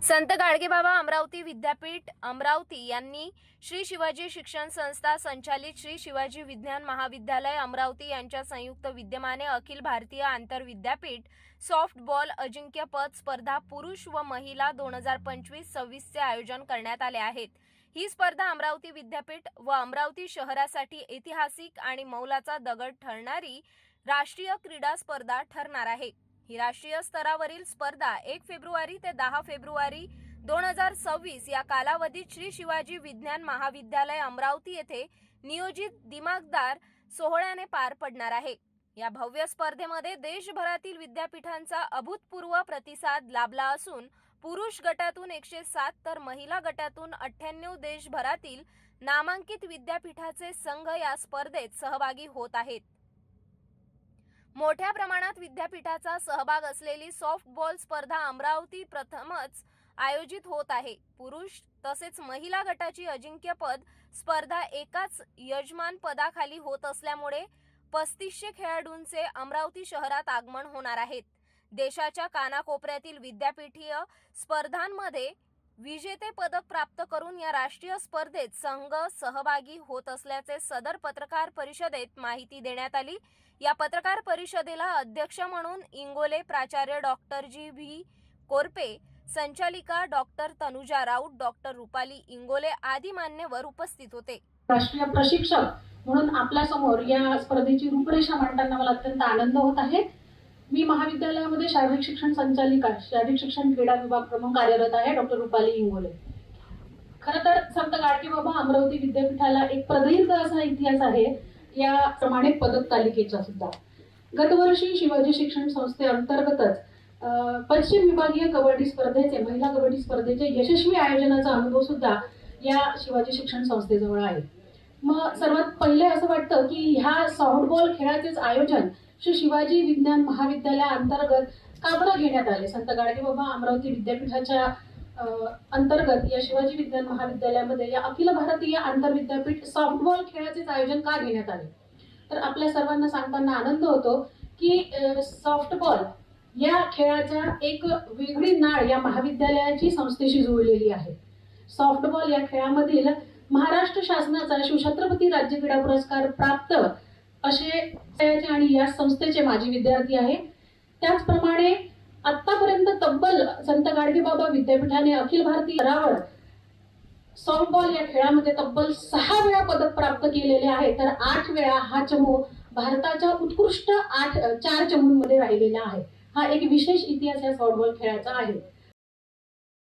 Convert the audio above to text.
संत गाडगेबाबा अमरावती विद्यापीठ अमरावती यांनी श्री शिवाजी शिक्षण संस्था संचालित श्री शिवाजी विज्ञान महाविद्यालय अमरावती यांच्या संयुक्त विद्यमाने अखिल भारतीय आंतर विद्यापीठ सॉफ्टबॉल अजिंक्यपद स्पर्धा पुरुष व महिला 2025-26 चे आयोजन करण्यात आले आहेत। ही स्पर्धा अमरावती विद्यापीठ व अमरावती शहरासाठी ऐतिहासिक आणि मौलाचा दगड ठरणारी राष्ट्रीय क्रीडा स्पर्धा ठरणार आहे। ही राष्ट्रीय स्तरावरील स्पर्धा 1 फेब्रुवारी ते 10 फेब्रुवारी 2026 या कालावधीत श्री शिवाजी विज्ञान महाविद्यालय अमरावती येथे नियोजित दिमागदार सोहळ्याने पार पडणार आहे। या भव्य स्पर्धेमध्ये देशभरातील विद्यापीठांचा अभूतपूर्व प्रतिसाद लाभला असून पुरुष गटातून 107 तर महिला गटातून 98 देशभरातील नामांकित विद्यापीठाचे संघ या स्पर्धेत सहभागी होत आहेत। मोठ्या प्रमाणात विद्यापीठाचा सहभाग असलेली सॉफ्टबॉल स्पर्धा अमरावती प्रथमच आयोजित होत आहे। पुरुष तसेच महिला गटाची अजिंक्यपद स्पर्धा एकाच यजमान पदाखाली होत असल्यामुळे 3500 खेळाडूंचे अमरावती शहरात आगमन होणार आहेत। देशाच्या कानाकोपऱ्यातील विद्यापीठीय स्पर्धांमध्ये विजेते पदक प्राप्त करून या राष्ट्रीय स्पर्धेत संघ सहभागी होत असल्याचे सदर पत्रकार परिषदेत माहिती देण्यात आली। या पत्रकार परिषदेला अध्यक्ष म्हणून इंगोले प्राचार्य डॉक्टर जी.व्ही. कोरपे, संचालिका डॉक्टर तनुजा राऊत, डॉक्टर रुपाली इंगोले आदी मान्यवर उपस्थित होते। राष्ट्रीय प्रशिक्षक म्हणून आपल्या समोर या स्पर्धेची रूपरेषा मांडताना मला अत्यंत आनंद होत आहे। मी महाविद्यालयामध्ये शारीरिक शिक्षण संचालिका, शारीरिक शिक्षण क्रीडा विभाग प्रमुख कार्यरत आहे, डॉक्टर रुपाली इंगोले। खरं तर संत गाडगेबाबा अमरावती विद्यापीठाला एक प्रदीर्घ असा इतिहास आहे या प्रमाणे पदक तालिकेचा सुद्धा। गतवर्षी शिवाजी शिक्षण संस्थेअंतर्गतच पश्चिम विभागीय कबड्डी स्पर्धेचे, महिला कबड्डी स्पर्धेचे यशस्वी आयोजनाचा अनुभव सुद्धा या शिवाजी शिक्षण संस्थेजवळ आहे। मग सर्वात पहिले असं वाटतं की ह्या सॉफ्टबॉल खेळाचेच आयोजन श्री शिवाजी विज्ञान महाविद्यालयाअंतर्गत का बरं घेण्यात आले। संत गाडगेबाबा अमरावती विद्यापीठाच्या अंतर्गत या शिवाजी विज्ञान महाविद्यालयामध्ये या अखिल भारतीय आंतरविद्यापीठ सॉफ्टबॉल खेळाचेच आयोजन का घेण्यात आले, तर आपल्या सर्वांना सांगताना आनंद होतो की सॉफ्टबॉल या खेळाच्या एक वेगळी नाळ या महाविद्यालयाची संस्थेशी जोडलेली आहे। सॉफ्टबॉल या खेळामधील महाराष्ट्र शासनाचा शिवछत्रपती राज्य क्रीडा पुरस्कार प्राप्त असे आणि या संस्थेचे माजी विद्यार्थी आहे। त्याचप्रमाणे आतापर्यंत तब्बल संत गाडगेबाबा विद्यापीठाने अखिल भारतीय स्तरावर सॉफ्टबॉल या खेळामध्ये तब्बल 6 वेळा पदक प्राप्त केलेले आहे, तर 8 वेळा हा चमू भारताच्या उत्कृष्ट 4 चमूंमध्ये राहिलेला आहे। हा एक विशेष इतिहास या सॉफ्टबॉल खेळाचा आहे।